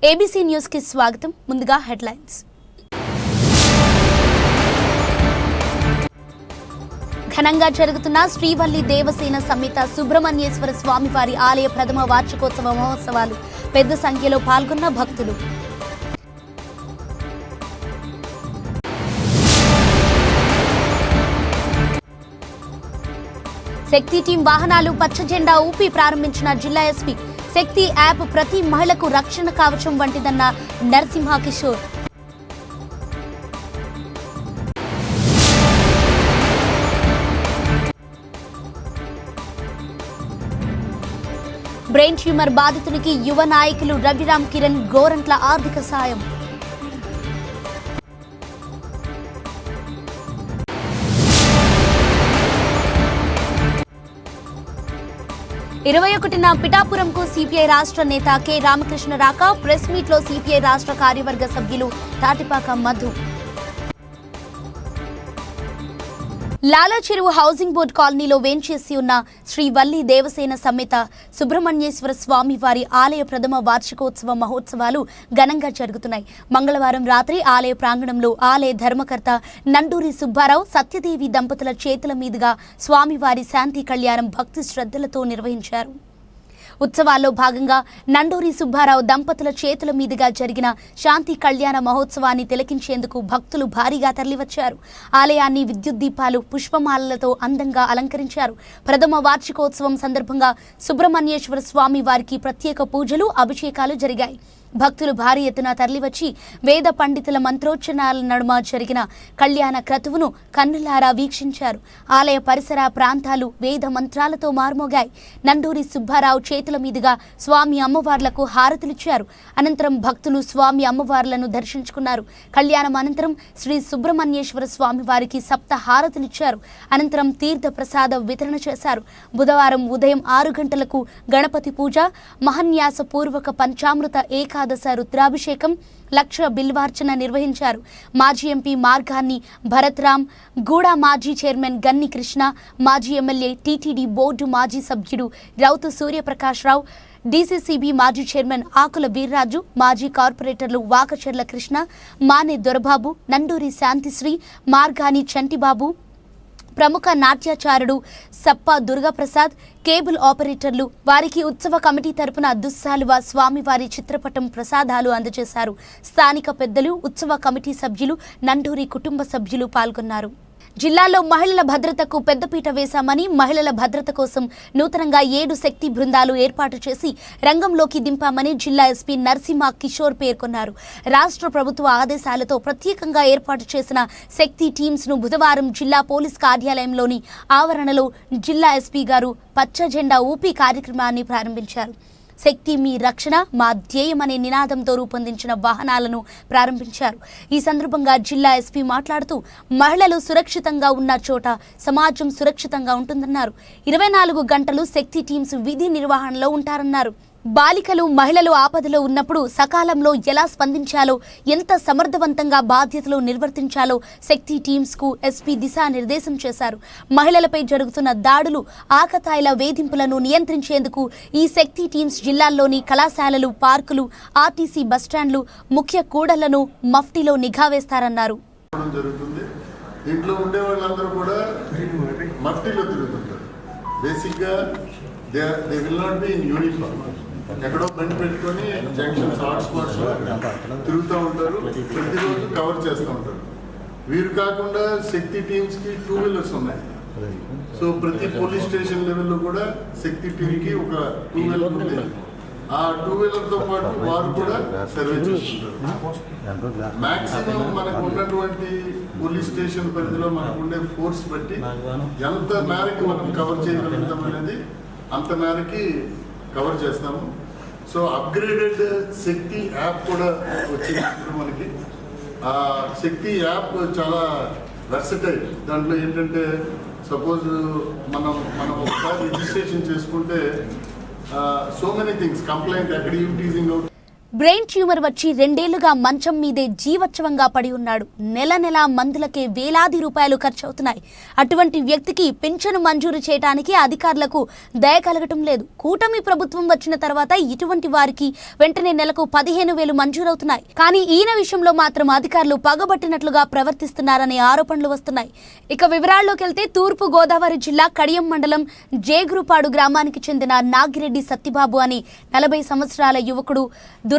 ABC news కి స్వాగతం. ముందుగా హెడ్లైన్స్. ఘనంగా జరుగుతున్న శ్రీవల్లి దేవసేన సమేత సుబ్రహ్మణ్యేశ్వర స్వామివారి ఆలయ ప్రథమ వార్షికోత్సవ మహోత్సవాలు. పెద్ద సంఖ్యలో పాల్గొన్న భక్తులు. శక్తి టీం వాహనాలు పచ్చ జెండా ఊపి ప్రారంభించిన జిల్లా ఎస్పీ. శక్తి యాప్ ప్రతి మహిళకు రక్షణ కవచం వంటిదన్న నరసింహ కిషోర్. బ్రెయిన్ ట్యూమర్ బాధితునికి యువ నాయకులు రవిరామ్ కిరణ్ గోరంట్ల ఆర్థిక సాయం. 21న పిఠాపురంకు సిపిఐ రాష్ట్ర నేత కె రామకృష్ణ రాక. ప్రెస్ మీట్ లో సిపిఐ రాష్ట్ర కార్యవర్గ సభ్యులు తాటిపాక మధు. లాలా చెరువు హౌసింగ్ బోర్డు కాలనీలో వేంచేసి ఉన్న శ్రీ వల్లి దేవసేన సమేత సుబ్రహ్మణ్యేశ్వర స్వామి వారి ఆలయ ప్రథమ వార్షికోత్సవ మహోత్సవాలు ఘనంగా జరుగుతున్నాయి. మంగళవారం రాత్రి ఆలయ ప్రాంగణంలో ఆలయ ధర్మకర్త నండూరి సుబ్బారావు సత్యదేవి దంపతుల చేతుల మీదుగా స్వామివారి శాంతి కళ్యాణం భక్తి శ్రద్ధలతో నిర్వహించారు. ఉత్సవాల్లో భాగంగా నండూరి సుబ్బారావు దంపతుల చేతుల మీదుగా జరిగిన శాంతి కళ్యాణ మహోత్సవాన్ని తిలకించేందుకు భక్తులు భారీగా తరలివచ్చారు. ఆలయాన్ని విద్యుత్ దీపాలు, పుష్పమాలలతో అందంగా అలంకరించారు. ప్రథమ వార్షికోత్సవం సందర్భంగా సుబ్రహ్మణ్యేశ్వర స్వామి వారికి ప్రత్యేక పూజలు, అభిషేకాలు జరిగాయి. భక్తులు భారీ ఎత్తున తరలివచ్చి వేద పండితుల మంత్రోచ్చరణల నడుమ జరిగిన కళ్యాణ క్రతువును కన్నులారా వీక్షించారు. ఆలయ పరిసర ప్రాంతాలు వేద మంత్రాలతో మార్మోగాయి. నండూరి సుబ్బారావు చేతుల మీదుగా స్వామి అమ్మవార్లకు హారతులిచ్చారు. అనంతరం భక్తులు స్వామి అమ్మవార్లను దర్శించుకున్నారు. కళ్యాణం అనంతరం శ్రీ సుబ్రహ్మణ్యేశ్వర స్వామి వారికి సప్త హారతులిచ్చారు. అనంతరం తీర్థ ప్రసాద వితరణ చేశారు. బుధవారం ఉదయం 6 గంటలకు గణపతి పూజ, మహన్యాస పూర్వక పంచామృత ఏకాదశ రుద్రాభిషేకం, లక్ష బిల్వార్చన నిర్వహించారు. మాజీ ఎంపీ మార్గాన్ని భరత్ రామ్, గూడా మాజీ చైర్మన్ గన్ని కృష్ణ, మాజీ ఎమ్మెల్యే, టీటీడీ బోర్డు మాజీ సభ్యుడు రౌతు సూర్యప్రకాష్ రావు, డీసీసీబీ మాజీ చైర్మన్ ఆకుల వీర్రాజు, మాజీ కార్పొరేటర్లు వాకచెర్ల కృష్ణ, మానే దొరబాబు, నండూరి శాంతిశ్రీ, మార్గాని చంటిబాబు, ప్రముఖ నాట్యాచారుడు సప్ప దుర్గాప్రసాద్, కేబుల్ ఆపరేటర్లు వారికి ఉత్సవ కమిటీ తరపున దుస్సాలువ, స్వామివారి చిత్రపటం, ప్రసాదాలు అందజేశారు. స్థానిక పెద్దలు, ఉత్సవ కమిటీ సభ్యులు, నండూరి కుటుంబ సభ్యులు పాల్గొన్నారు. జిల్లాలో మహిళల భద్రతకు పెద్దపీట వేశామని, మహిళల భద్రత కోసం నూతనంగా 7 శక్తి బృందాలు ఏర్పాటు చేసి రంగంలోకి దింపామని జిల్లా ఎస్పీ నరసింహ కిషోర్ పేర్కొన్నారు. రాష్ట్ర ప్రభుత్వ ఆదేశాలతో ప్రత్యేకంగా ఏర్పాటు చేసిన శక్తి టీమ్స్ ను బుధవారం జిల్లా పోలీస్ కార్యాలయంలోని ఆవరణలో జిల్లా ఎస్పీ గారు పచ్చ జెండా ఊపి కార్యక్రమాన్ని ప్రారంభించారు. శక్తి మీ రక్షణ మా ధ్యేయం అనే నినాదంతో రూపొందించిన వాహనాలను ప్రారంభించారు. ఈ సందర్భంగా జిల్లా ఎస్పీ మాట్లాడుతూ మహిళలు సురక్షితంగా ఉన్న చోట సమాజం సురక్షితంగా ఉంటుందన్నారు. 24 గంటలు శక్తి టీమ్స్ విధి నిర్వహణలో ఉంటారన్నారు. బాలికలు, మహిళలు ఆపదలో ఉన్నప్పుడు సకాలంలో ఎలా స్పందించాలో, ఎంత సమర్థవంతంగా బాధ్యతలు నిర్వర్తించాలో శక్తి టీమ్స్ కు ఎస్పీ దిశానిర్దేశం చేశారు. మహిళలపై జరుగుతున్న దాడులు, ఆకతాయిల వేధింపులను నియంత్రించేందుకు ఈ శక్తి టీమ్స్ జిల్లాల్లోని కళాశాలలు, పార్కులు, ఆర్టీసీ బస్టాండ్లు, ముఖ్య కూడళ్లను మఫ్టీలో నిఘా వేస్తారన్నారు. ఎక్కడో బండి పెట్టుకొని జంక్షన్స్, హాట్ స్పాట్స్ తిరుగుతూ ఉంటారు, ప్రతిరోజు కవర్ చేస్తూ ఉంటారు. వీరు కాకుండా శక్తి టీమ్స్ కి 2 వీలర్స్ ఉన్నాయి. సో ప్రతి పోలీస్ స్టేషన్ లెవెల్లో కూడా శక్తి టీమ్ కి ఒక 2 వీలర్ ఉంది. ఆ 2 వీలర్ తో పాటు వారు కూడా సర్వే చేస్తుంటారు. మాక్సిమం మనకు ఉన్నటువంటి పోలీస్ స్టేషన్ పరిధిలో మనకు ఉండే ఫోర్స్ బట్టి ఎంత మేరకు మనం కవర్ చేయగలుగుతాం అనేది అంత మేరకి కవర్ చేస్తాము. సో అప్గ్రేడెడ్ శక్తి యాప్ కూడా వచ్చింది మనకి. ఆ శక్తి యాప్ చాలా వెర్సటైల్. దాంట్లో ఏంటంటే సపోజ్ మనం ఒకసారి రిజిస్ట్రేషన్ చేసుకుంటే సో మెనీ థింగ్స్, కంప్లైంట్, ఎక్కడ టీజింగ్ అవుట్. బ్రెయిన్ ట్యూమర్ వచ్చి 2 ఏళ్లుగా మంచం మీదే జీవోత్సవంగా పడి ఉన్నాడు. నెల నెల మందులకే వేలాది రూపాయలు ఖర్చవుతున్నాయి. అటువంటి వ్యక్తికి పింఛను మంజూరు చేయడానికి అధికారులకు దయ కలగటం లేదు. కూటమి ప్రభుత్వం వచ్చిన తర్వాత ఇటువంటి వారికి వెంటనే నెలకు 15,000 మంజూరవుతున్నాయి. కానీ ఈయన విషయంలో మాత్రం అధికారులు పగబట్టినట్లుగా ప్రవర్తిస్తున్నారనే ఆరోపణలు వస్తున్నాయి. ఇక వివరాల్లోకి వెళ్తే తూర్పు గోదావరి జిల్లా కడియం మండలం జేగురుపాడు గ్రామానికి చెందిన నాగిరెడ్డి సత్యబాబు అని 40 సంవత్సరాల యువకుడు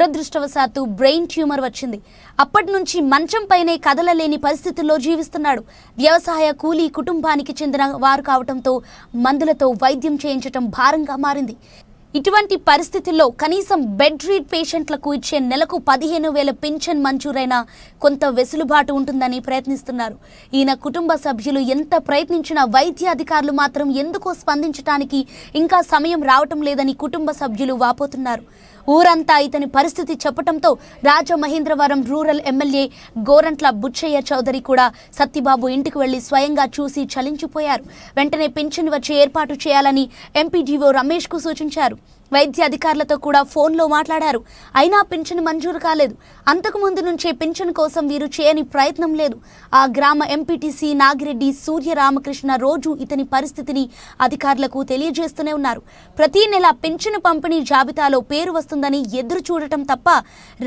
దురదృష్టవశాత్తు బ్రెయిన్ ట్యూమర్ వచ్చింది. అప్పటి నుంచి మంచం పైనే కదలలేని పరిస్థితుల్లో జీవిస్తున్నాడు. వ్యవసాయ కూలీ కుటుంబానికి చెందిన వారు కావడంతో మందులతో వైద్యం చేయించడం భారంగా మారింది. ఇటువంటి పరిస్థితుల్లో కనీసం బెడ్ రీడ్ పేషెంట్లకు ఇచ్చే నెలకు 15,000 పింఛన్ మంజూరైనా కొంత వెసులుబాటు ఉంటుందని ప్రయత్నిస్తున్నారు. ఈయన కుటుంబ సభ్యులు ఎంత ప్రయత్నించినా వైద్య అధికారులు మాత్రం ఎందుకో స్పందించడానికి ఇంకా సమయం రావటం లేదని కుటుంబ సభ్యులు వాపోతున్నారు. ఊరంతా ఇతని పరిస్థితి చెప్పడంతో రాజమహేంద్రవరం రూరల్ ఎమ్మెల్యే గోరంట్ల బుచ్చయ్య చౌదరి కూడా సత్యబాబు ఇంటికి వెళ్లి స్వయంగా చూసి చలించిపోయారు. వెంటనే పింఛన్ వచ్చే ఏర్పాటు చేయాలని ఎంపీడీఓ రమేష్కు సూచించారు. వైద్య అధికారులతో కూడా ఫోన్లో మాట్లాడారు. అయినా పింఛన్ మంజూరు కాలేదు. అంతకుముందు నుంచే పింఛన్ కోసం వీరు చేయని ప్రయత్నం లేదు. ఆ గ్రామ ఎంపీటీసీ నాగిరెడ్డి సూర్యరామకృష్ణ రోజు ఇతని పరిస్థితిని అధికారులకు తెలియజేస్తూనే ఉన్నారు. ప్రతి నెల పింఛను పంపిణీ జాబితాలో పేరు వస్తుందని ఎదురు చూడటం తప్ప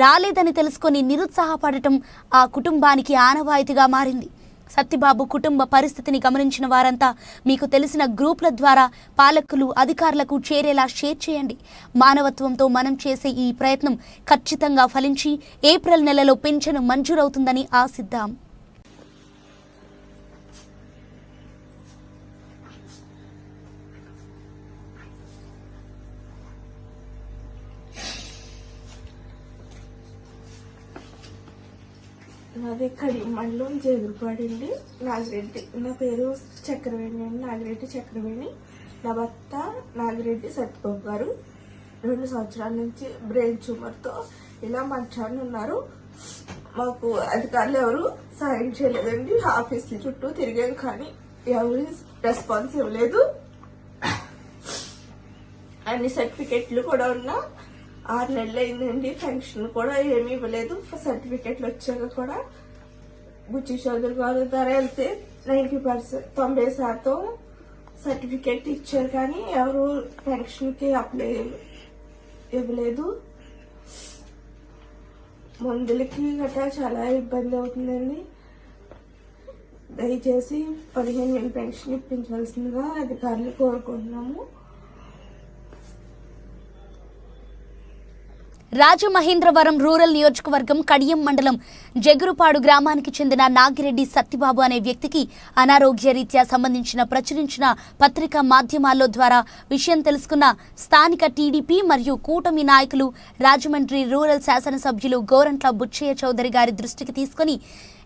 రాలేదని తెలుసుకొని నిరుత్సాహపడటం ఆ కుటుంబానికి ఆనవాయితీగా మారింది. సత్యబాబు కుటుంబ పరిస్థితిని గమనించిన వారంతా మీకు తెలిసిన గ్రూపుల ద్వారా పాలకులు అధికారులకు చేరేలా షేర్ చేయండి. మానవత్వంతో మనం చేసే ఈ ప్రయత్నం ఖచ్చితంగా ఫలించి ఏప్రిల్ నెలలో పింఛను మంజూరవుతుందని ఆశిద్దాం. నాది కడియం మండలం జేగురుపాడు అండి. నాగిరెడ్డి, నా పేరు చక్రవేణి అండి. నాగిరెడ్డి చక్రవేణి. నా భర్త నాగిరెడ్డి సత్యబాబు గారు 2 సంవత్సరాల నుంచి బ్రెయిన్ ట్యూమర్తో ఇలా మంచాన్ని ఉన్నారు. మాకు అధికారులు ఎవరు సాయం చేయలేదండి. ఆఫీసుల చుట్టూ తిరిగాం కానీ ఎవరు రెస్పాన్స్ ఇవ్వలేదు. అన్ని సర్టిఫికెట్లు కూడా ఉన్నా 6 నెలలు అయిందండి. పెన్షన్ కూడా ఏమీ ఇవ్వలేదు. సర్టిఫికెట్లు వచ్చాక కూడా బుచ్చి చౌదరి గారి ద్వారా వెళ్తే 90% సర్టిఫికెట్ ఇచ్చారు కానీ ఎవరు పెన్షన్కి అప్లై ఇవ్వలేదు. మందులకి గట్రా చాలా ఇబ్బంది అవుతుందండి. దయచేసి 15,000 పెన్షన్ ఇప్పించాల్సిందిగా అధికారులు కోరుకుంటున్నాము. రాజమహేంద్రవరం రూరల్ నియోజకవర్గం కడియం మండలం జగురుపాడు గ్రామానికి చెందిన నాగిరెడ్డి సత్యబాబు అనే వ్యక్తికి అనారోగ్య రీత్యా సంబంధించిన ప్రచురించిన పత్రికా మాధ్యమాల్లో ద్వారా విషయం తెలుసుకున్న స్థానిక టీడీపీ మరియు కూటమి నాయకులు రాజమండ్రి రూరల్ శాసనసభ్యులు గోరంట్ల బుచ్చయ్య చౌదరి గారి దృష్టికి తీసుకుని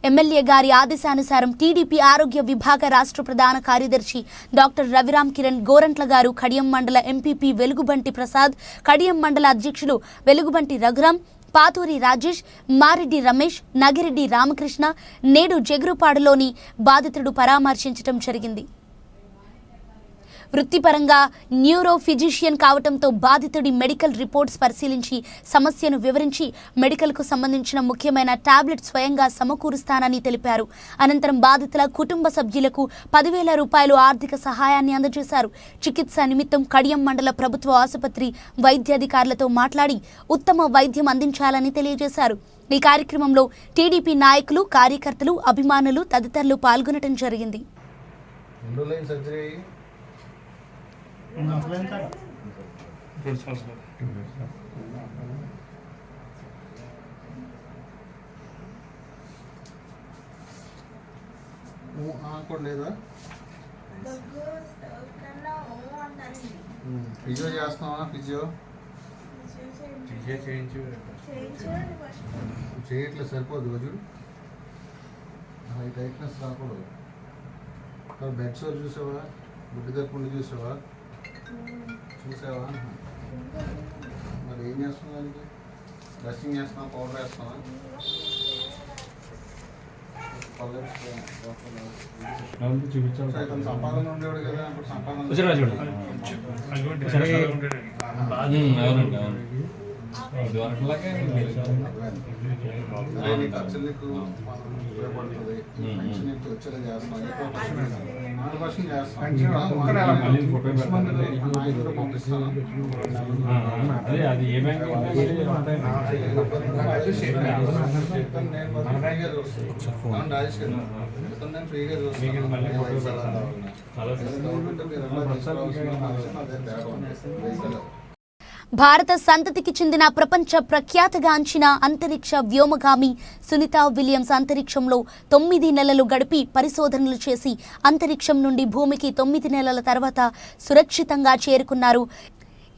ఎమ్మెల్యే గారి ఆదేశానుసారం టీడీపీ ఆరోగ్య విభాగ రాష్ట్ర ప్రధాన కార్యదర్శి డాక్టర్ రవిరామ్ కిరణ్ గోరంట్ల గారు, కడియం మండల ఎంపీపీ వెలుగుబంటి ప్రసాద్, కడియం మండల అధ్యక్షులు వెలుగుబంటి రఘురాం, పాతూరి రాజేష్, మారెడ్డి రమేష్, నగిరెడ్డి రామకృష్ణ నేడు జగురుపాడులోని బాధితుడు పరామర్శించడం జరిగింది. వృత్తిపరంగా న్యూరో ఫిజిషియన్ కావడంతో బాధితుడి మెడికల్ రిపోర్ట్స్ పరిశీలించి సమస్యను వివరించి మెడికల్కు సంబంధించిన ముఖ్యమైన టాబ్లెట్ స్వయంగా సమకూరుస్తానని తెలిపారు. అనంతరం బాధితుల కుటుంబ సభ్యులకు 10,000 రూపాయలు ఆర్థిక సహాయాన్ని అందజేశారు. చికిత్స నిమిత్తం కడియం మండల ప్రభుత్వ ఆసుపత్రి వైద్యాధికారులతో మాట్లాడి ఉత్తమ వైద్యం అందించాలని తెలియజేశారు. ఈ కార్యక్రమంలో టీడీపీ నాయకులు, కార్యకర్తలు, అభిమానులు తదితరులు పాల్గొనడం జరిగింది. ఫిజియో చేస్తున్నావా? ఫిజియో చేయట్లేదు, సరిపోదు. రోజు టైట్నెస్ రాకూడదు. బెడ్ సోర్ చూసావా? గుడ్డి తరపుండి చూసావా? మరి ఏం చేస్తున్నావు? దానికి డ్రెస్సింగ్ చేస్తున్నావా? పౌడర్ వేస్తున్నావా? సంపాదన ఉండేవాడు కదా, అప్పుడు సంపాదన ఆయన ఖర్చులకు మనం ఉపయోగపడుతుంది. పెన్షన్ నుంచి వచ్చేలా చేస్తాం. 100% చేస్తాం. నాయకులు పంపిస్తాను. అది ఏ బ్యాంక్ రాజేష్ గారు నేను ఫ్రీగా చూస్తాను. భారత సంతతికి చెందిన ప్రపంచ ప్రఖ్యాతగాంచిన అంతరిక్ష వ్యోమగామి సునీత విలియమ్స్ అంతరిక్షంలో 9 నెలలు గడిపి పరిశోధనలు చేసి అంతరిక్షం నుండి భూమికి 9 నెలల తర్వాత సురక్షితంగా చేరుకున్నారు.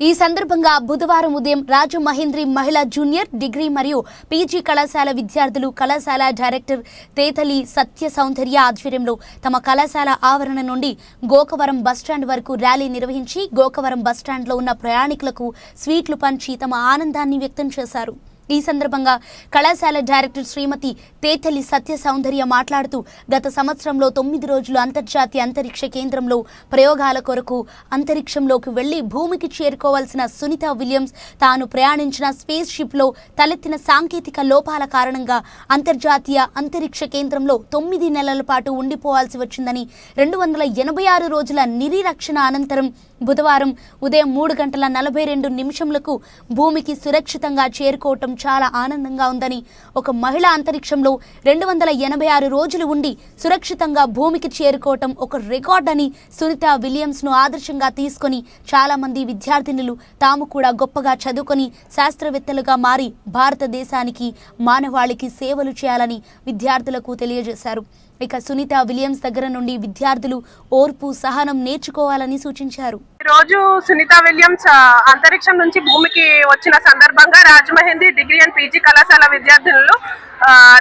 ఈ సందర్భంగా బుధవారం ఉదయం రాజమహేంద్రి మహిళా జూనియర్ డిగ్రీ మరియు పీజీ కళాశాల విద్యార్థులు కళాశాల డైరెక్టర్ తేతలి సత్య సౌందర్య ఆధ్వర్యంలో తమ కళాశాల ఆవరణ నుండి గోకవరం బస్టాండ్ వరకు ర్యాలీ నిర్వహించి గోకవరం బస్టాండ్లో ఉన్న ప్రయాణికులకు స్వీట్లు పంచి తమ ఆనందాన్ని వ్యక్తం చేశారు. ఈ సందర్భంగా కళాశాల డైరెక్టర్ శ్రీమతి తేతలి సత్య సౌందర్య మాట్లాడుతూ గత సంవత్సరంలో 9 రోజులు అంతర్జాతీయ అంతరిక్ష కేంద్రంలో ప్రయోగాల కొరకు అంతరిక్షంలోకి వెళ్లి భూమికి చేరుకోవాల్సిన సునీత విలియమ్స్ తాను ప్రయాణించిన స్పేస్ షిప్లో తలెత్తిన సాంకేతిక లోపాల కారణంగా అంతర్జాతీయ అంతరిక్ష కేంద్రంలో 9 నెలల పాటు ఉండిపోవాల్సి వచ్చిందని 286 రోజుల నిరీక్షణ అనంతరం బుధవారం ఉదయం 3:42 భూమికి సురక్షితంగా చేరుకోవటం చాలా ఆనందంగా ఉందని, ఒక మహిళ అంతరిక్షంలో 286 రోజులు ఉండి సురక్షితంగా భూమికి చేరుకోవటం ఒక రికార్డ్ అని సునీత విలియమ్స్ను ఆదర్శంగా తీసుకొని చాలా మంది విద్యార్థినులు తాము కూడా గొప్పగా చదువుకొని శాస్త్రవేత్తలుగా మారి భారతదేశానికి మానవాళికి సేవలు చేయాలని విద్యార్థులకు తెలియజేశారు. ఇక సునీత విలియమ్స్ దగ్గర నుండి విద్యార్థులు ఓర్పు సహనం నేర్చుకోవాలని సూచించారు. ఈ రోజు సునీత విలియమ్స్ అంతరిక్షం నుంచి భూమికి వచ్చిన సందర్భంగా రాజమహేంద్రి డిగ్రీ అండ్ పీజీ కళాశాల విద్యార్థులు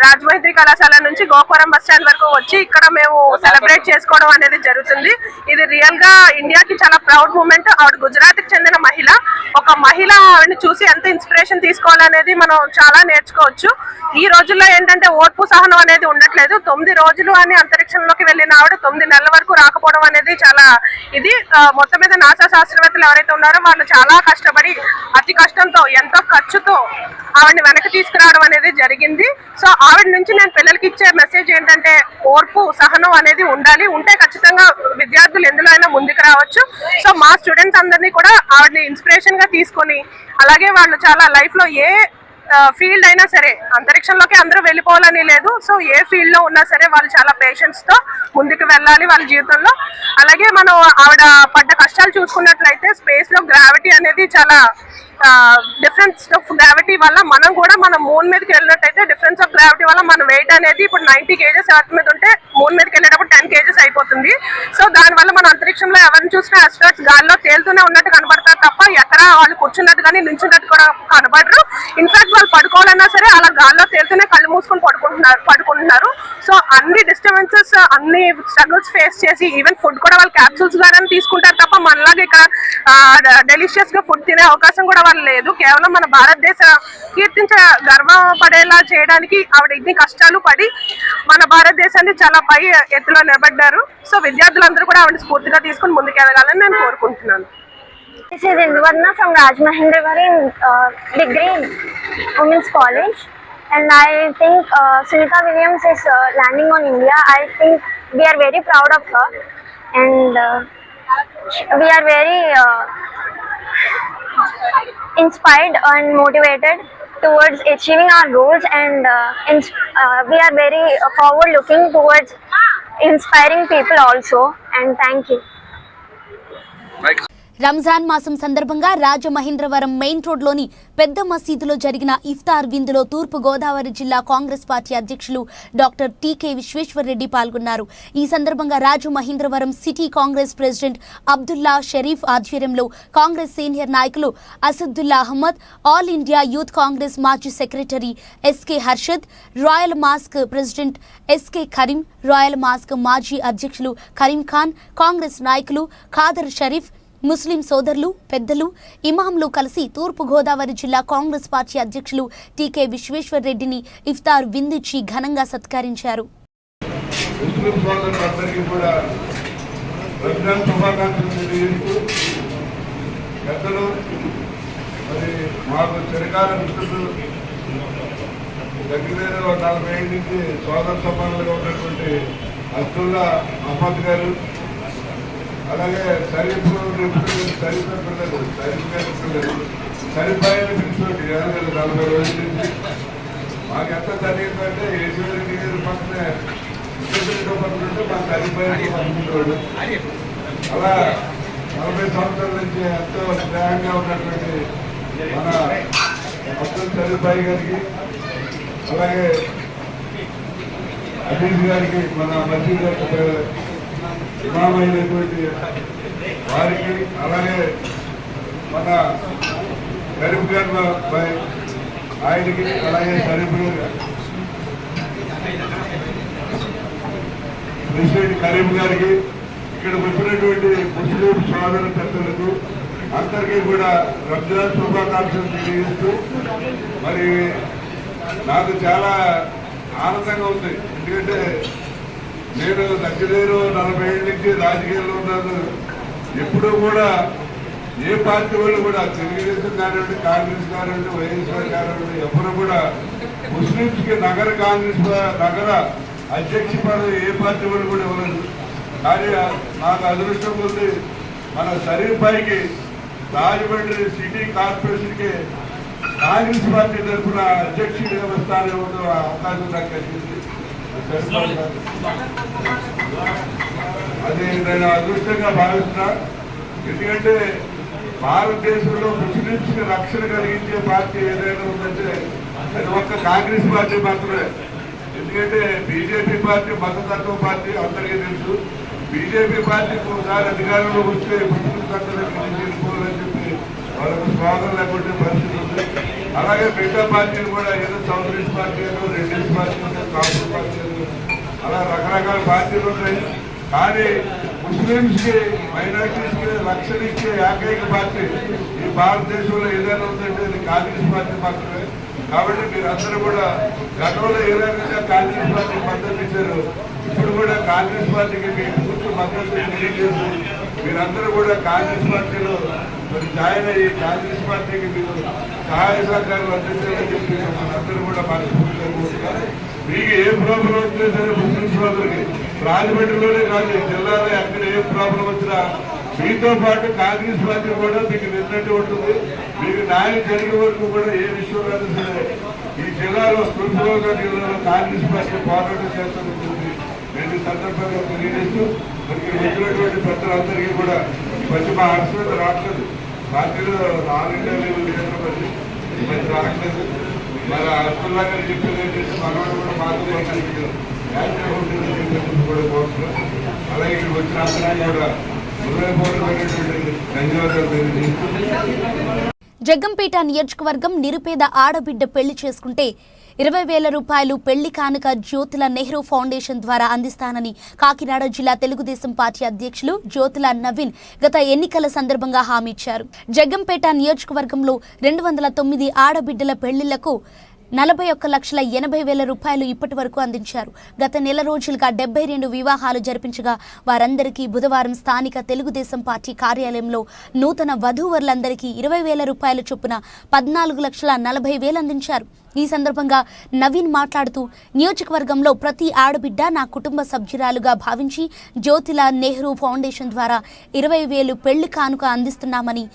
రాజమహేంద్రి కళాశాల నుంచి గోకవరం బస్ స్టాండ్ వరకు వచ్చి ఇక్కడ మేము సెలబ్రేట్ చేసుకోవడం అనేది జరుగుతుంది. ఇది రియల్ గా ఇండియాకి చాలా ప్రౌడ్ మూమెంట్. ఆవిడ గుజరాత్ కి చెందిన మహిళ. ఒక మహిళ ఆవిడని చూసి ఎంత ఇన్స్పిరేషన్ తీసుకోవాలనేది మనం చాలా నేర్చుకోవచ్చు. ఈ రోజుల్లో ఏంటంటే ఓర్పు సహనం అనేది ఉండట్లేదు. 9 రోజులు అని అంతరిక్షంలోకి వెళ్ళిన ఆవిడ 9 నెలల వరకు రాకపోవడం అనేది చాలా ఇది. మొత్తం మీద నాసా శాస్త్రవేత్తలు ఎవరైతే ఉన్నారో వాళ్ళు చాలా కష్టపడి అతి కష్టంతో ఎంతో ఖర్చుతో ఆవిడని వెనక్కి తీసుకురావడం అనేది జరిగింది. సో ఆవిడ నుంచి నేను పిల్లలకి ఇచ్చే మెసేజ్ ఏంటంటే ఓర్పు సహనం అనేది ఉండాలి. ఉంటే ఖచ్చితంగా విద్యార్థులు ఎందులో అయినా ముందుకు రావచ్చు. సో మా స్టూడెంట్స్ అందరినీ కూడా ఆవిడని ఇన్స్పిరేషన్ గా తీసుకొని అలాగే వాళ్ళు చాలా లైఫ్ లో ఏ ఫీల్డ్ అయినా సరే అంతరిక్షంలోకి అందరూ వెళ్ళిపోవాలని లేదు. సో ఏ ఫీల్డ్ లో ఉన్నా సరే వాళ్ళు చాలా పేషెన్స్ తో ముందుకు వెళ్ళాలి వాళ్ళ జీవితంలో. అలాగే మనం ఆవిడ పడ్డ కష్టాలు చూసుకున్నట్లయితే స్పేస్ లో గ్రావిటీ అనేది చాలా డిఫరెన్స్ ఆఫ్ గ్రావిటీ వల్ల మనం కూడా మనం మూన్ మీదకి వెళ్ళినట్టయితే డిఫరెన్స్ ఆఫ్ గ్రావిటీ వల్ల మన వెయిట్ అనేది ఇప్పుడు 90 kgs ఎర్త్ మీద ఉంటే మూన్ మీదకి వెళ్ళేటప్పుడు 10 kgs అయిపోతుంది. సో దానివల్ల మన అంతరిక్షంలో ఎవరిని చూసినా ఆస్ట్రోనాట్స్ గాల్లో తేలుతూనే ఉన్నట్టు కనబడతారు తప్ప ఎక్కడ వాళ్ళు కూర్చున్నట్టు కానీ నిల్చున్నట్టు కూడా కనబడరు. ఇన్ఫాక్ట్ వాళ్ళు పడుకోవాలన్నా సరే అలా గాల్లో తేలుతూనే కళ్ళు మూసుకొని పడుకుంటున్నారు. సో అన్ని డిస్టర్బెన్సెస్ అన్ని స్ట్రగుల్స్ ఫేస్ చేసి ఈవెన్ ఫుడ్ కూడా వాళ్ళు క్యాప్సూల్స్ ద్వారా తీసుకుంటారు తప్ప మనలాగా ఇక్కడ డెలిషియస్ గా ఫుడ్ తినే అవకాశం కూడా వాళ్ళు లేదు. కేవలం మన భారతదేశ గర్వపడేలా చేయడానికి ఆవిడ ఇన్ని కష్టాలు పడి మన భారతదేశాన్ని చాలా పై ఎత్తులో నిలబడ్డారు. సో విద్యార్థులందరూ కూడా ఆవిడ స్ఫూర్తిగా తీసుకుని ముందుకెళ్ళగాలని నేను కోరుకుంటున్నాను. This is Induvardhana from Rajmahendravari Degree Women's College, and I think Sunita Williams is landing on India. I think we are very proud of her, and we are very inspired and motivated towards achieving our goals, and we are very forward looking towards inspiring people also, and thank you. Ramzan మాసం సందర్భంగా Rajamahendravaram main రోడ్లోని పెద్ద మసీదులో జరిగిన ఇఫ్తార్ విందులో తూర్పు గోదావరి జిల్లా Congress party అధ్యక్షులు డాక్టర్ టీకే విశ్వేశ్వరరెడ్డి పాల్గొన్నారు. ఈ సందర్భంగా రాజమహేంద్రవరం సిటీ కాంగ్రెస్ ప్రెసిడెంట్ అబ్దుల్లా షరీఫ్ ఆధ్వర్యంలో కాంగ్రెస్ సీనియర్ నాయకులు Asadullah Ahmed, all India youth Congress మాజీ secretary SK Harshad, royal mosque president SK Karim, royal mosque మాజీ అధ్యక్షులు కరీం ఖాన్, కాంగ్రెస్ నాయకులు ఖాదర్ షరీఫ్, ముస్లిం సోదరులు, పెద్దలు, ఇమాంలు కలిసి తూర్పు గోదావరి జిల్లా కాంగ్రెస్ పార్టీ అధ్యక్షులు టీకే విశ్వేశ్వరరెడ్డిని ఇఫ్తార్ విందిచ్చి ఘనంగా సత్కరించారు. మరి మాకు చిరకాల మిత్రులు దగ్గర 40 ఏళ్ళ నుంచి సోదర సమానులుగా ఉన్నటువంటి అబ్దుల్లా అహ్మద్ గారు, అలాగే షరీఫ్ పిల్లలు సరిపాయని పిలిచినట్టు 40 రోజుల నుంచి మాకు ఎంత జరిగిందంటే ఏసీ గారి పక్కనే పక్కనుంటే మాకు సరిపాయని పంపించేవాడు. అలా 40 సంవత్సరాల నుంచి ఎంతో స్నేహంగా ఉన్నటువంటి మన అబ్దుల్ సరిపాయి గారికి, అలాగే అజీజ్ గారికి, మన మసీద్ గారికి ఇమామైనటువంటి వారికి, అలాగే మన గరీబ్ గారి ఆయనకి, అలాగే షరీఫ్ గారు ప్రెసిడెంట్ కరీం గారికి, ఇక్కడ వచ్చినటువంటి ముస్లిం సోదర పెద్దలకు అందరికీ కూడా రంజాన్ శుభాకాంక్షలు తెలియజేస్తూ, మరి నాకు చాలా ఆనందంగా ఉంది. ఎందుకంటే నేను దగ్గర 40 ఏళ్ళ నుంచి రాజకీయాల్లో ఉన్నాను. ఎప్పుడూ కూడా ఏ పార్టీ వాళ్ళు కూడా తెలుగుదేశం కానివ్వండి, కాంగ్రెస్ కానివ్వండి, వైఎస్ఆర్ కానివ్వండి, ఎవరు కూడా ముస్లింస్కి నగర అధ్యక్ష పదవి ఏ పార్టీ వాళ్ళు కూడా ఇవ్వలేదు. కానీ నాకు అదృష్టం ఉంది, మన సరీఫ్బాయికి రాజమండ్రి సిటీ కార్పొరేషన్కి కాంగ్రెస్ పార్టీ తరఫున అధ్యక్షుడిగా వస్తానే అవకాశం నాకు కలిగింది. అది నేను అదృష్టంగా భావిస్తున్నా. ఎందుకంటే భారతదేశంలో ముస్లింస్కి రక్షణ కలిగించే పార్టీ ఏదైనా ఉందంటే అది ఒక్క కాంగ్రెస్ పార్టీ మాత్రమే. ఎందుకంటే బీజేపీ పార్టీ మతతత్వ పార్టీ అందరికీ తెలుసు. బీజేపీ పార్టీకి ఒకసారి అధికారంలో వస్తే ముస్లిం సంఘటన తీసుకోవాలని చెప్పి వాళ్ళకు స్వాగతం లేకుంటే పరిస్థితి ఉంది. అలాగే మిగతా పార్టీలు కూడా ఏదో సౌదరీస్ పార్టీ ఏదో, రెడ్డిస్ పార్టీ ఏదో, కాంగ్రెస్ పార్టీ ఏదో, అలా రకరకాల పార్టీలు ఉన్నాయి. కానీ ముస్లింస్కి, మైనారిటీస్కి రక్షణ ఇచ్చే ఏకైక పార్టీ ఈ భారతదేశంలో ఏదైనా ఉందంటే అది కాంగ్రెస్ పార్టీ మాత్రమే. కాబట్టి మీరందరూ కూడా గతంలో ఏ రకంగా కాంగ్రెస్ పార్టీ మద్దతు ఇచ్చారు, ఇప్పుడు కూడా కాంగ్రెస్ పార్టీకి మీ పూర్తి మద్దతు తెలియజేసి మీరందరూ కూడా కాంగ్రెస్ పార్టీలో మరి జాయిన్ అయ్యి కాంగ్రెస్ పార్టీకి మీరు సహాయ సహకారాలు అందించాలని చెప్పి మనందరూ కూడా మనస్ఫూర్తిగా మీకు ఏ ప్రాబ్లం వచ్చినా సరే ముస్లిం సోదరులకి రాజమండ్రిలోనే కాదు, జిల్లాలో ఎక్కడ ఏ ప్రాబ్లం వచ్చినా మీతో పాటు కాంగ్రెస్ పార్టీ కూడా మీకు నిన్నట్టు ఉంటుంది. మీకు న్యాయం జరిగే వరకు కూడా ఏ విషయంలో సరే ఈ జిల్లాలో తూర్పుగోదావరి జిల్లాలో కాంగ్రెస్ పార్టీ పోరాటం చేస్తున్నది నేను సందర్భంగా తెలియజేస్తూ మనకి వచ్చినటువంటి పెద్దలందరికీ కూడా మంచి మా హర్షత రావట్లేదు. పార్టీలో ఆల్ మంచి రావట్లేదు. మరి అబ్దుల్లా గారు చెప్పేది ఏంటంటే మనవాడు కూడా మాత్రం కూడా కోరుతున్నాం. అలాగే ఇక్కడ వచ్చిన అందరికీ కూడా హృదయపూర్వకమైనటువంటి ధన్యవాదాలు తెలియజేస్తూ జగ్గంపేట నియోజకవర్గం నిరుపేద ఆడబిడ్డ పెళ్లి చేసుకుంటే 20,000 రూపాయలు పెళ్లి కానుక జ్యోతుల నెహ్రూ ఫౌండేషన్ ద్వారా అందిస్తానని కాకినాడ జిల్లా తెలుగుదేశం పార్టీ అధ్యక్షులు జ్యోతుల నవీన్ గత ఎన్నికల సందర్భంగా హామీ ఇచ్చారు. జగ్గంపేట నియోజకవర్గంలో 209 ఆడబిడ్డల పెళ్లిళ్లకు 41,80,000 రూపాయలు ఇప్పటి వరకు అందించారు. గత నెల రోజులుగా 72 వివాహాలు జరిపించగా వారందరికీ బుధవారం స్థానిక తెలుగుదేశం పార్టీ కార్యాలయంలో నూతన వధూవరులందరికీ 20,000 రూపాయల చొప్పున 14,40,000 అందించారు. ఈ సందర్భంగా నవీన్ మాట్లాడుతూ నియోజకవర్గంలో ప్రతి ఆడబిడ్డ నా కుటుంబ సభ్యురాలుగా భావించి జ్యోతిల నెహ్రూ ఫౌండేషన్ ద్వారా 20,000 పెళ్లి కానుక అందిస్తున్నామని,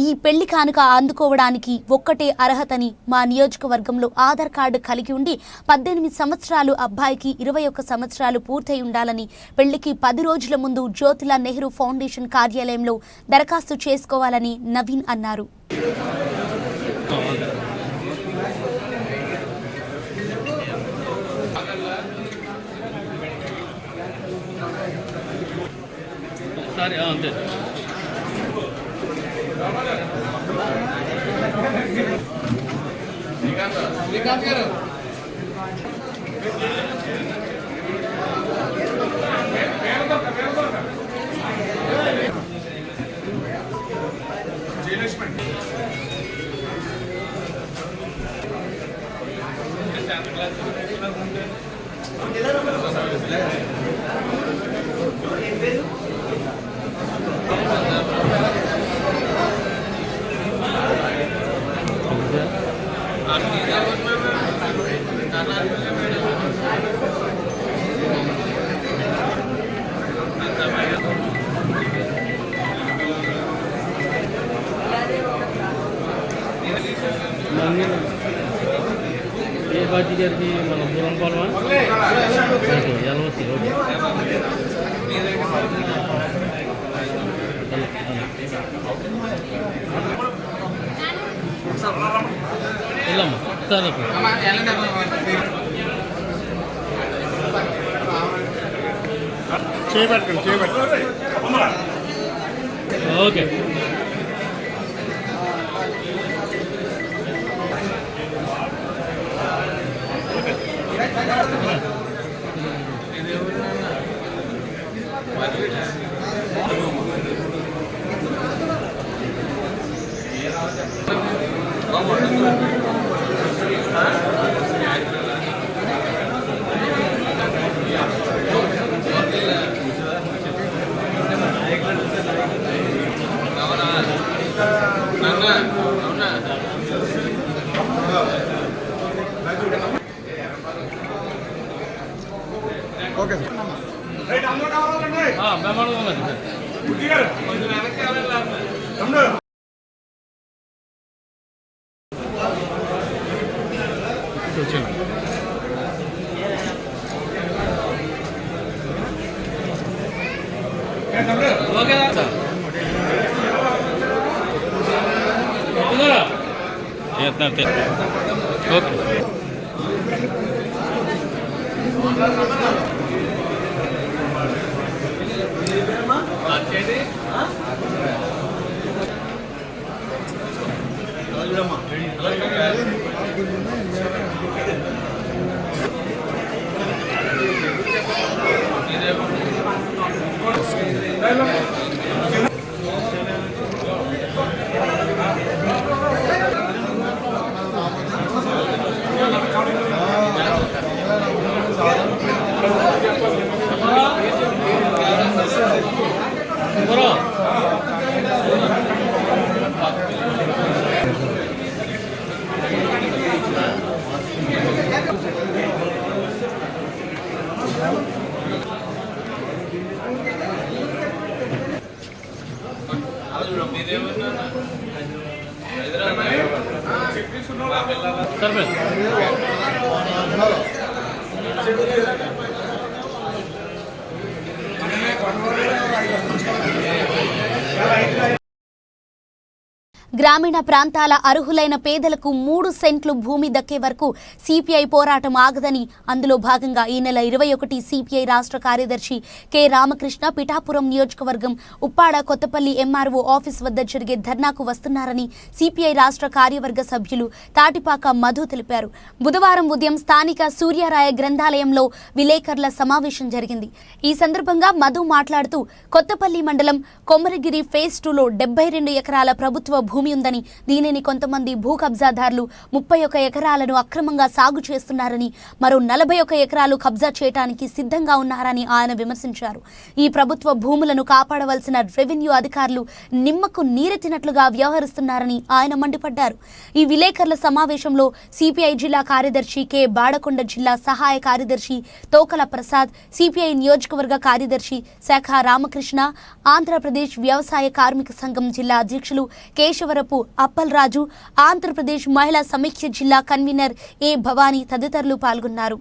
ఈ పెళ్లి కానుక అందుకోవడానికి ఒక్కటే అర్హతని, మా నియోజకవర్గంలో ఆధార్ కార్డు కలిగి ఉండి 18 సంవత్సరాలు, అబ్బాయికి 21 సంవత్సరాలు పూర్తయి ఉండాలని, పెళ్లికి 10 రోజుల ముందు జ్యోతిల నెహ్రూ ఫౌండేషన్ కార్యాలయంలో దరఖాస్తు చేసుకోవాలని నవీన్ అన్నారు. అంతే శ్రీకాంత్ గారు ఏ బాజీ గారికి మన దూరం పోలమా ఎలవసి వెళ్ళమ్మా సరే చేయబెట్టండి ఓకే ఓకే ఓకే సర్పంచ్ గ్రామీణ ప్రాంతాల అర్హులైన పేదలకు 3 సెంట్లు భూమి దక్కే వరకు సిపిఐ పోరాటం ఆగదని అందులో భాగంగా ఈ నెల 21 సిపిఐ రాష్ట్ర కార్యదర్శి కె రామకృష్ణ పిఠాపురం నియోజకవర్గం ఉప్పాడ కొత్తపల్లి ఎంఆర్ఓ ఆఫీస్ వద్ద జరిగే ధర్నాకు వస్తున్నారని సిపిఐ రాష్ట్ర కార్యవర్గ సభ్యులు తాటిపాక మధు తెలిపారు. బుధవారం ఉదయం స్థానిక సూర్యారాయ గ్రంథాలయంలో విలేకరుల సమావేశం జరిగింది. ఈ సందర్భంగా మధు మాట్లాడుతూ కొత్తపల్లి మండలం కొమరగిరి ఫేజ్ 2లో 72 ఎకరాల ప్రభుత్వ భూమి ఉందని, దీనిని కొంతమంది భూ కబ్జాదారులు 31 ఎకరాలను అక్రమంగా సాగు చేస్తున్నారని, మరో 41 ఎకరాలు కబ్జా చేయడానికి సిద్ధంగా ఉన్నారని ఆయన విమర్శించారు. ఈ ప్రభుత్వ భూములను కాపాడవలసిన రెవెన్యూ అధికారులు నిమ్మకు నీరెత్తినట్లుగా వ్యవహరిస్తున్నారని ఆయన మండిపడ్డారు. ఈ విలేకరుల సమావేశంలో సిపిఐ జిల్లా కార్యదర్శి కె బాడకొండ, జిల్లా సహాయ కార్యదర్శి తోకల ప్రసాద్, సిపిఐ నియోజకవర్గ కార్యదర్శి శాఖ రామకృష్ణ, ఆంధ్రప్రదేశ్ వ్యవసాయ కార్మిక సంఘం జిల్లా అధ్యక్షులు కేశవరపు అప్పల్రాజు, ఆంధ్రప్రదేశ్ మహిళా సమైక్య జిల్లా కన్వీనర్ ఏ భవానీ తదితరులు పాల్గొన్నారు.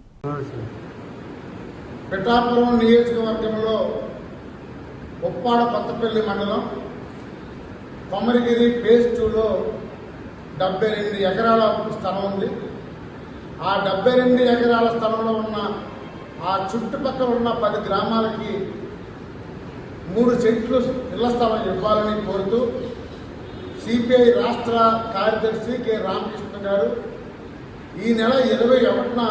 పిఠాపురం నియోజకవర్గంలో ఉప్పాడ కొత్తపల్లి మండలం కొమరగిరి ఫేజ్ 2లో 72 ఎకరాల స్థలం ఉంది. ఆ 72 ఎకరాల స్థలంలో ఉన్న ఆ చుట్టుపక్కల ఉన్న 10 గ్రామాలకి 3 సెంట్లు ఇళ్ల స్థలం ఇవ్వాలని కోరుతూ సిపిఐ రాష్ట్ర కార్యదర్శి కె రామకృష్ణ గారు ఈ నెల 21న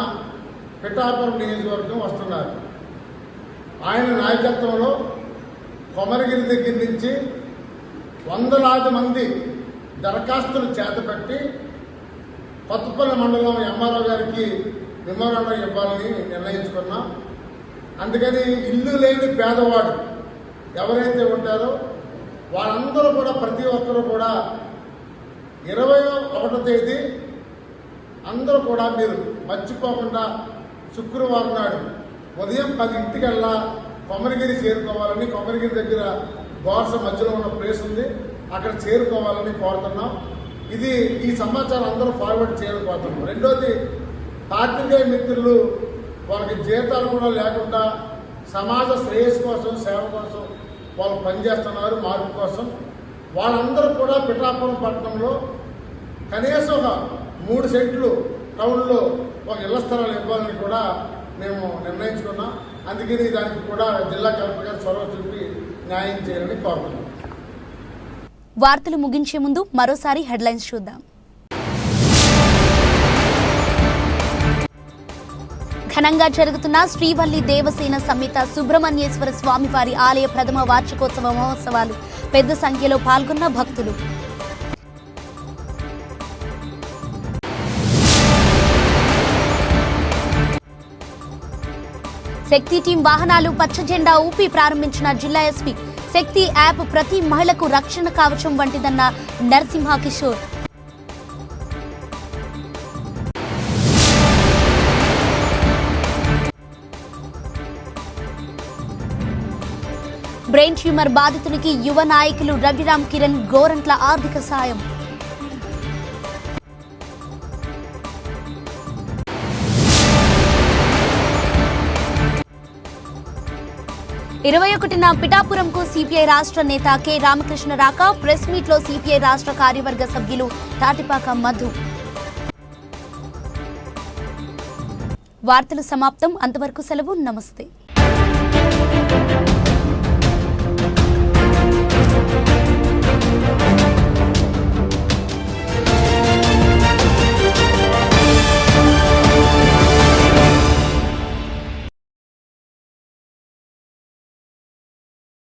పిఠాపురం నియోజకవర్గం వస్తున్నారు. ఆయన నాయకత్వంలో కొమరగిరి దగ్గర నుంచి వందలాది మంది దరఖాస్తులు చేతపెట్టి కొత్తపల్లి మండలం ఎంఆర్ఓ గారికి మెమోరాండం ఇవ్వాలని నిర్ణయించుకున్నాం. అందుకని ఇల్లు లేని పేదవాడు ఎవరైతే ఉంటారో వాళ్ళందరూ కూడా, ప్రతి ఒక్కరూ కూడా 21వ తేదీ అందరూ కూడా మీరు మర్చిపోకుండా శుక్రవారం నాడు ఉదయం 10 కొమరగిరి చేరుకోవాలని, కొమరగిరి దగ్గర గోర్స మధ్యలో ఉన్న ప్లేస్ ఉంది, అక్కడ చేరుకోవాలని కోరుతున్నాం. ఈ సమాచారం అందరూ ఫార్వర్డ్ చేయకపోతున్నాం. రెండోది, పాత్రికేయ మిత్రులు వాళ్ళకి జీతాలు కూడా లేకుండా సమాజ శ్రేయస్సు కోసం, సేవ కోసం వాళ్ళు పనిచేస్తున్నారు, మార్పు కోసం. వాళ్ళందరూ కూడా పిఠాపురం పట్టణంలో కనీసం ఒక 3 సెంట్లు టౌన్లో ఒక ఇళ్ల స్థలాలు ఇవ్వాలని కూడా మేము నిర్ణయించుకున్నాం. అందుకని దానికి కూడా జిల్లా కలెక్టర్ గారు చొరవ చూపి న్యాయం చేయాలని కోరుతున్నాం. వార్తలు ముగించే ముందు మరోసారి హెడ్లైన్స్ చూద్దాం. ఘనంగా జరుగుతున్న శ్రీవల్లి దేవసేన సమేత సుబ్రహ్మణ్యేశ్వర స్వామివారి ఆలయ ప్రథమ వార్షికోత్సవ మహోత్సవాలు. పెద్ద సంఖ్యలో పాల్గొన్న భక్తులు. శక్తి టీం వాహనాలు పచ్చ జెండా ఊపి ప్రారంభించిన జిల్లా ఎస్పీ. శక్తి యాప్ ప్రతి మహిళకు రక్షణ కవచం వంటిదన్న నరసింహ కిషోర్. బ్రెయిన్ ట్యూమర్ బాధితునికి యువ నాయకులు రవిరామ్ కిరణ్ గోరంట్ల ఆర్థిక సాయం. 21న పిఠాపురంకు సిపిఐ రాష్ట్ర నేత కె రామకృష్ణ రాక. ప్రెస్ మీట్ లో సిపిఐ రాష్ట్ర కార్యవర్గ సభ్యులు తాటిపాక మధు. వార్తలు సమాప్తం. అంతవరకు సెలవు. నమస్తే.